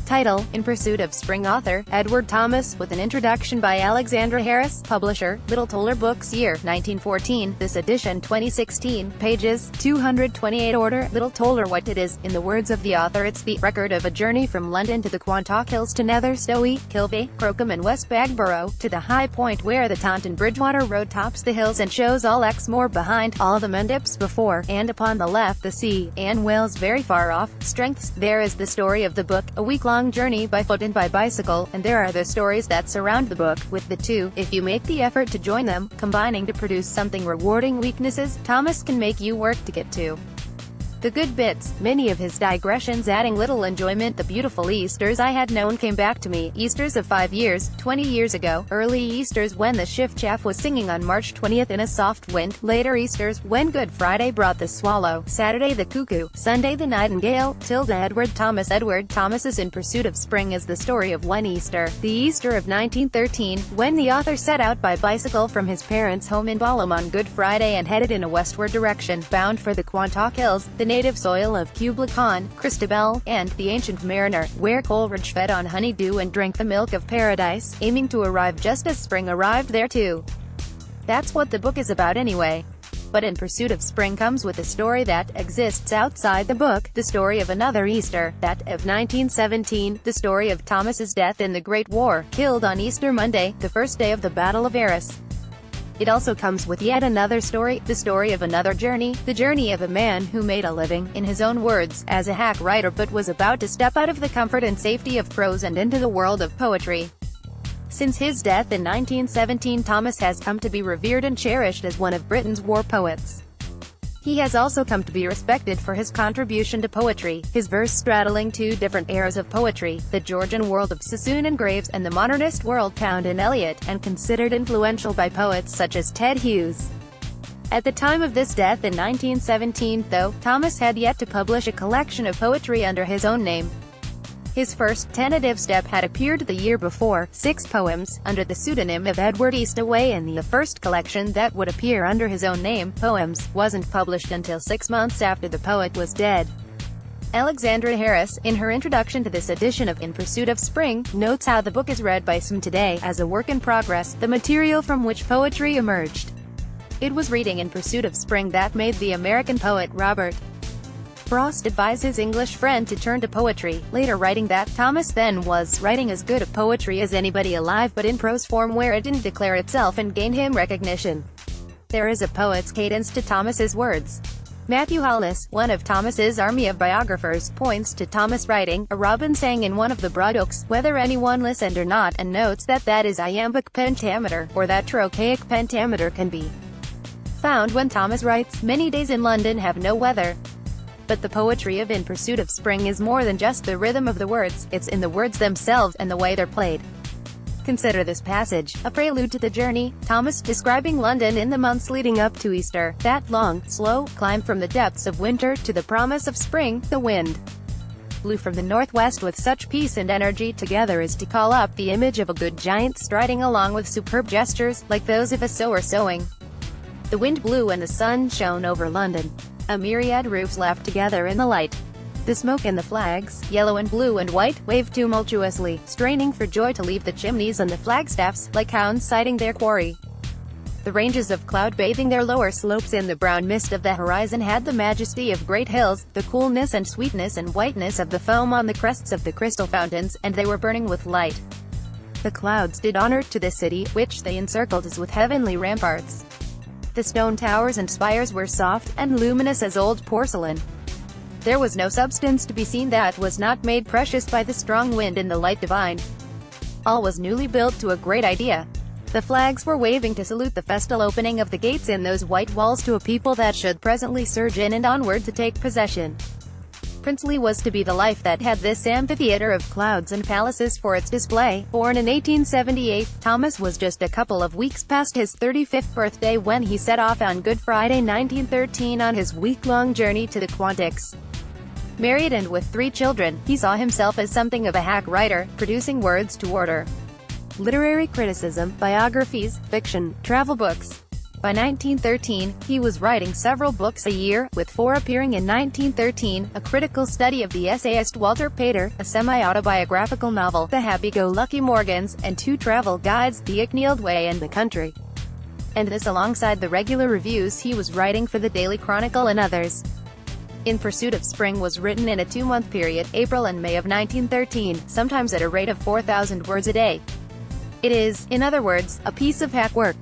Title: In Pursuit of SpringAuthor, Edward Thomas, with an introduction by Alexandra Harris. Publisher: Little Toller BooksYear, 1914. This edition 2016. Pages 228. Order: Little TollerWhat. It is, in the words of the author, it's the record of a journey from London to the Quantock Hills to Nether Stowey, Kilve, Crowcombe and West Bagborough, to the high point where the Taunton-Bridgwater road tops the hills and shows all Exmoor behind, all the Mendips before, and upon the left the sea, and Wales very far off. Strengths: there is the story of the book, a week-long journey by foot and by bicycle, and there are the stories that surround the book. With the two, if you make the effort to join them, combining to produce something rewarding. Weaknesses: Thomas can make you work to get to the good bits, many of his digressions adding little enjoyment. The beautiful Easters I had known came back to me, Easters of 5 years, 20 years ago, early Easters when the shift chaff was singing on March 20th in a soft wind, later Easters, when Good Friday brought the swallow, Saturday the cuckoo, Sunday the nightingale. Edward Thomas. Edward Thomas's In Pursuit of Spring is the story of one Easter, the Easter of 1913, when the author set out by bicycle from his parents' home in Balham on Good Friday and headed in a westward direction, bound for the Quantock Hills, the native soil of Kubla Khan, Christabel, and the ancient mariner, where Coleridge fed on honeydew and drank the milk of paradise, aiming to arrive just as spring arrived there too. That's what the book is about anyway. But In Pursuit of Spring comes with a story that exists outside the book, the story of another Easter, that of 1917, the story of Thomas's death in the Great War, killed on Easter Monday, the first day of the Battle of Arras. It also comes with yet another story, the story of another journey, the journey of a man who made a living, in his own words, as a hack writer but was about to step out of the comfort and safety of prose and into the world of poetry. Since his death in 1917, Thomas has come to be revered and cherished as one of Britain's war poets. He has also come to be respected for his contribution to poetry, his verse straddling two different eras of poetry, the Georgian world of Sassoon and Graves, and the modernist world Pound and Eliot, and considered influential by poets such as Ted Hughes. At the time of this death in 1917, though, Thomas had yet to publish a collection of poetry under his own name. His first tentative step had appeared the year before, 6 poems, under the pseudonym of Edward Eastaway, and the first collection that would appear under his own name, Poems, wasn't published until 6 months after the poet was dead. Alexandra Harris, in her introduction to this edition of In Pursuit of Spring, notes how the book is read by some today, as a work in progress, the material from which poetry emerged. It was reading In Pursuit of Spring that made the American poet Robert Frost advise his English friend to turn to poetry, later writing that Thomas then was writing as good a poetry as anybody alive, but in prose form where it didn't declare itself and gained him recognition. There is a poet's cadence to Thomas's words. Matthew Hollis, one of Thomas's army of biographers, points to Thomas writing, a robin sang in one of the broad oaks, whether anyone listened or not, and notes that that is iambic pentameter, or that trochaic pentameter can be found when Thomas writes, many days in London have no weather. But the poetry of In Pursuit of Spring is more than just the rhythm of the words, it's in the words themselves, and the way they're played. Consider this passage, a prelude to the journey, Thomas describing London in the months leading up to Easter, that long, slow, climb from the depths of winter to the promise of spring. The wind blew from the northwest with such peace and energy together as to call up the image of a good giant striding along with superb gestures, like those of a sower sowing. The wind blew and the sun shone over London. A myriad roofs laughed together in the light. The smoke and the flags, yellow and blue and white, waved tumultuously, straining for joy to leave the chimneys and the flagstaffs, like hounds sighting their quarry. The ranges of cloud bathing their lower slopes in the brown mist of the horizon had the majesty of great hills, the coolness and sweetness and whiteness of the foam on the crests of the crystal fountains, and they were burning with light. The clouds did honor to the city, which they encircled as with heavenly ramparts. The stone towers and spires were soft, and luminous as old porcelain. There was no substance to be seen that was not made precious by the strong wind and the light divine. All was newly built to a great idea. The flags were waving to salute the festal opening of the gates in those white walls to a people that should presently surge in and onward to take possession. Princely was to be the life that had this amphitheater of clouds and palaces for its display. Born in 1878, Thomas was just a couple of weeks past his 35th birthday when he set off on Good Friday 1913 on his week-long journey to the Quantocks. Married and with 3 children, he saw himself as something of a hack writer, producing words to order. Literary criticism, biographies, fiction, travel books. By 1913, he was writing several books a year, with 4 appearing in 1913, a critical study of the essayist Walter Pater, a semi-autobiographical novel, The Happy-Go-Lucky Morgans, and 2 travel guides, The Icknield Way and The Country. And this alongside the regular reviews he was writing for the Daily Chronicle and others. In Pursuit of Spring was written in a 2-month period, April and May of 1913, sometimes at a rate of 4,000 words a day. It is, in other words, a piece of hack work.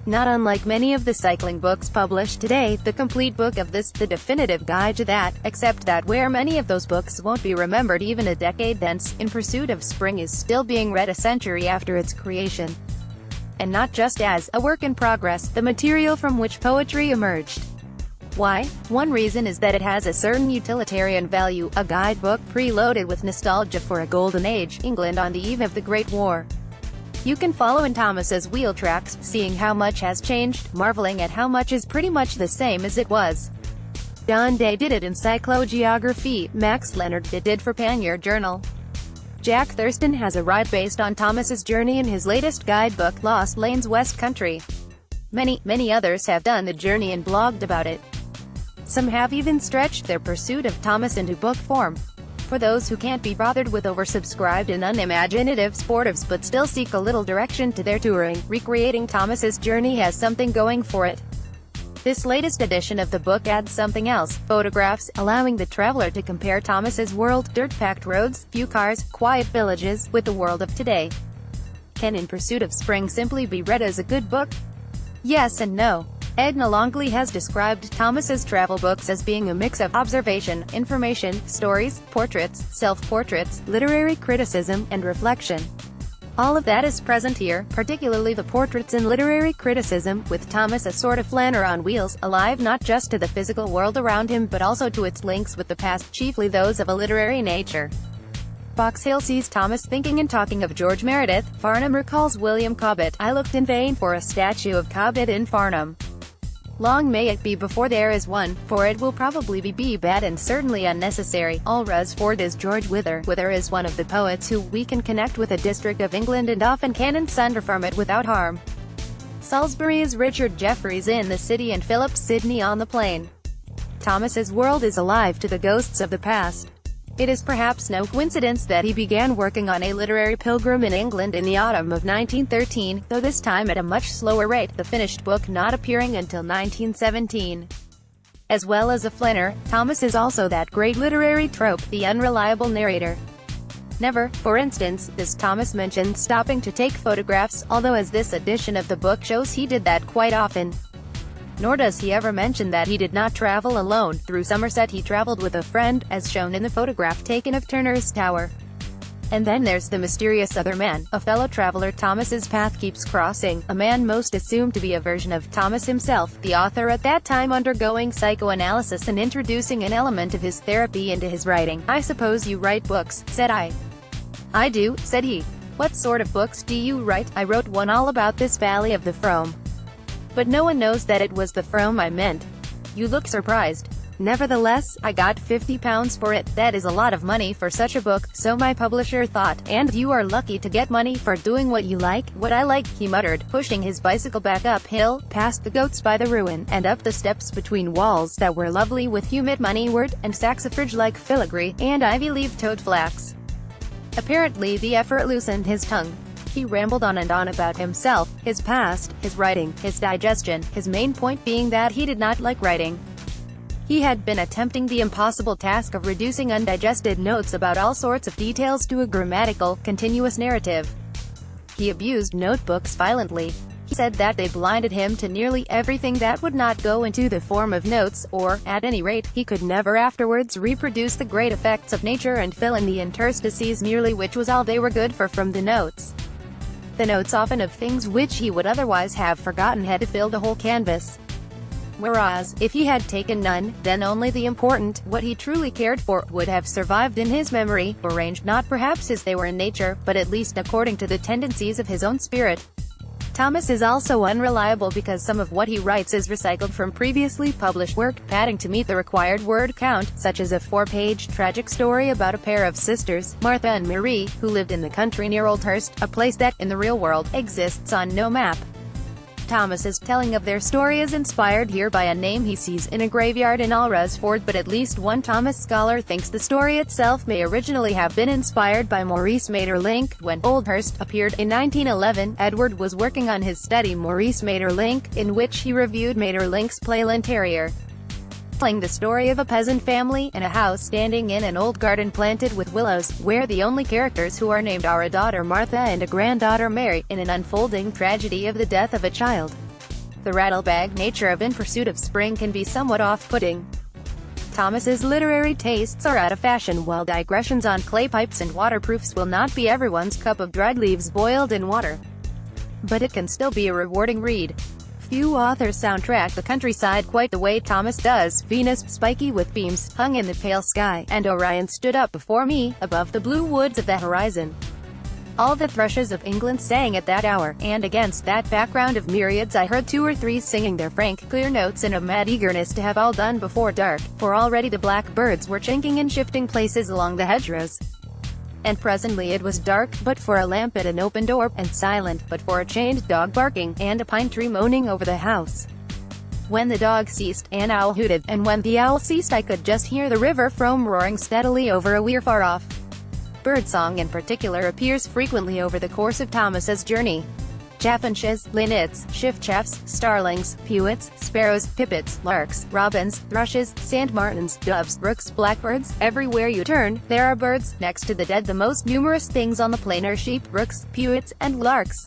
Not unlike many of the cycling books published today, the complete book of this, the definitive guide to that, except that where many of those books won't be remembered even a decade thence, In Pursuit of Spring is still being read a century after its creation. And not just as a work in progress, the material from which poetry emerged. Why? One reason is that it has a certain utilitarian value, a guidebook preloaded with nostalgia for a golden age, England on the eve of the Great War. You can follow in Thomas's wheel tracks, seeing how much has changed, marveling at how much is pretty much the same as it was. Don Day did it in Cyclogeography, Max Leonard did for Pannier Journal. Jack Thurston has a ride based on Thomas's journey in his latest guidebook, Lost Lanes West Country. Many others have done the journey and blogged about it. Some have even stretched their pursuit of Thomas into book form. For those who can't be bothered with oversubscribed and unimaginative sportives but still seek a little direction to their touring, recreating Thomas's journey has something going for it. This latest edition of the book adds something else, photographs, allowing the traveler to compare Thomas's world, dirt-packed roads, few cars, quiet villages, with the world of today. Can In Pursuit of Spring simply be read as a good book? Yes and no. Edna Longley has described Thomas's travel books as being a mix of observation, information, stories, portraits, self-portraits, literary criticism, and reflection. All of that is present here, particularly the portraits and literary criticism, with Thomas a sort of flaneur on wheels, alive not just to the physical world around him but also to its links with the past, chiefly those of a literary nature. Box Hill sees Thomas thinking and talking of George Meredith. Farnham recalls William Cobbett. I looked in vain for a statue of Cobbett in Farnham. Long may it be before there is one, for it will probably be bad and certainly unnecessary. All Rusford is George Wither. Wither is one of the poets who we can connect with a district of England and often can and sunder from it without harm. Salisbury is Richard Jefferies in the city and Philip Sidney on the plain. Thomas's world is alive to the ghosts of the past. It is perhaps no coincidence that he began working on A Literary Pilgrim in England in the autumn of 1913, though this time at a much slower rate, the finished book not appearing until 1917. As well as a flaneur, Thomas is also that great literary trope, the unreliable narrator. Never, for instance, does Thomas mention stopping to take photographs, although as this edition of the book shows he did that quite often. Nor does he ever mention that he did not travel alone. Through Somerset he traveled with a friend, as shown in the photograph taken of Turner's Tower. And then there's the mysterious other man, a fellow traveler Thomas's path keeps crossing, a man most assumed to be a version of Thomas himself, the author at that time undergoing psychoanalysis and introducing an element of his therapy into his writing. I suppose you write books, said I. I do, said he. What sort of books do you write? I wrote one all about this valley of the Frome. But no one knows that it was the Frome I meant. You look surprised. Nevertheless, I got £50 for it. That is a lot of money for such a book, so my publisher thought. And you are lucky to get money for doing what you like. What I like, he muttered, pushing his bicycle back uphill, past the goats by the ruin, and up the steps between walls that were lovely with humid moneywort, and saxifrage like filigree, and ivy-leaved toadflax. Apparently the effort loosened his tongue. He rambled on and on about himself, his past, his writing, his digestion, his main point being that he did not like writing. He had been attempting the impossible task of reducing undigested notes about all sorts of details to a grammatical, continuous narrative. He abused notebooks violently. He said that they blinded him to nearly everything that would not go into the form of notes, or, at any rate, he could never afterwards reproduce the great effects of nature and fill in the interstices merely, which was all they were good for from the notes. The notes often of things which he would otherwise have forgotten had to fill the whole canvas. Whereas, if he had taken none, then only the important, what he truly cared for, would have survived in his memory, arranged not perhaps as they were in nature, but at least according to the tendencies of his own spirit. Thomas is also unreliable because some of what he writes is recycled from previously published work, padding to meet the required word count, such as a 4-page tragic story about a pair of sisters, Martha and Marie, who lived in the country near Oldhurst, a place that, in the real world, exists on no map. Thomas's telling of their story is inspired here by a name he sees in a graveyard in Alresford, but at least one Thomas scholar thinks the story itself may originally have been inspired by Maurice Maeterlinck. When Oldhurst appeared in 1911, Edward was working on his study Maurice Maeterlinck, in which he reviewed Maeterlinck's play L'Interieur, telling the story of a peasant family and a house standing in an old garden planted with willows, where the only characters who are named are a daughter Martha and a granddaughter Mary, in an unfolding tragedy of the death of a child. The rattlebag nature of In Pursuit of Spring can be somewhat off-putting. Thomas's literary tastes are out of fashion, while digressions on clay pipes and waterproofs will not be everyone's cup of dried leaves boiled in water. But it can still be a rewarding read. Few authors soundtrack the countryside quite the way Thomas does. Venus, spiky with beams, hung in the pale sky, and Orion stood up before me, above the blue woods of the horizon. All the thrushes of England sang at that hour, and against that background of myriads I heard 2 or 3 singing their frank, clear notes in a mad eagerness to have all done before dark, for already the blackbirds were chinking in shifting places along the hedgerows. And presently it was dark, but for a lamp at an open door, and silent, but for a chained dog barking, and a pine tree moaning over the house. When the dog ceased, an owl hooted, and when the owl ceased I could just hear the river Frome roaring steadily over a weir far off. Birdsong in particular appears frequently over the course of Thomas's journey. Chaffinches, linnets, shiftchaffs, starlings, pewits, sparrows, pipits, larks, robins, thrushes, sand martins, doves, rooks, blackbirds. Everywhere you turn, there are birds. Next to the dead, the most numerous things on the plain are sheep, rooks, pewits, and larks.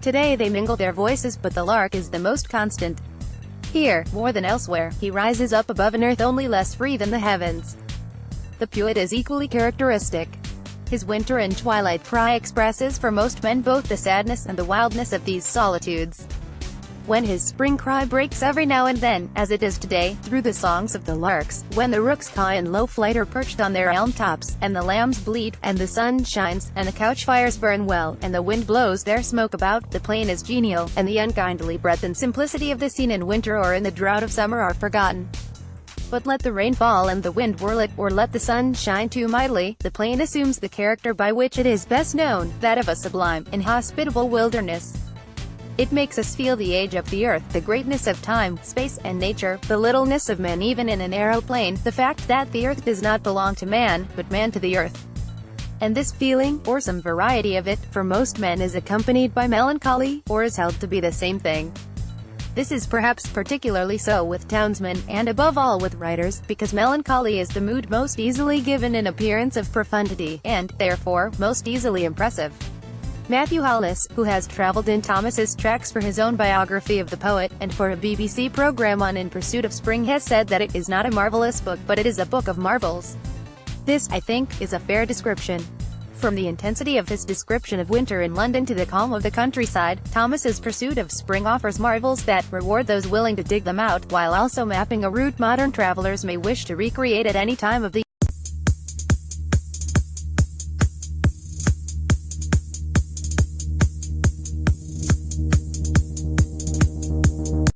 Today they mingle their voices, but the lark is the most constant. Here, more than elsewhere, he rises up above an earth only less free than the heavens. The pewit is equally characteristic. His winter and twilight cry expresses for most men both the sadness and the wildness of these solitudes. When his spring cry breaks every now and then, as it is today, through the songs of the larks, when the rooks caw in low flight or perched on their elm tops, and the lambs bleat, and the sun shines, and the couch fires burn well, and the wind blows their smoke about, the plain is genial, and the unkindly breadth and simplicity of the scene in winter or in the drought of summer are forgotten. But let the rain fall and the wind whirl it, or let the sun shine too mightily, the plain assumes the character by which it is best known, that of a sublime, inhospitable wilderness. It makes us feel the age of the earth, the greatness of time, space, and nature, the littleness of men even in a narrow plain, the fact that the earth does not belong to man, but man to the earth. And this feeling, or some variety of it, for most men is accompanied by melancholy, or is held to be the same thing. This is perhaps particularly so with townsmen, and above all with writers, because melancholy is the mood most easily given an appearance of profundity, and, therefore, most easily impressive. Matthew Hollis, who has travelled in Thomas's tracks for his own biography of the poet, and for a BBC programme on In Pursuit of Spring, has said that it is not a marvellous book, but it is a book of marvels. This, I think, is a fair description. From the intensity of his description of winter in London to the calm of the countryside, Thomas's Pursuit of Spring offers marvels that reward those willing to dig them out, while also mapping a route modern travelers may wish to recreate at any time of the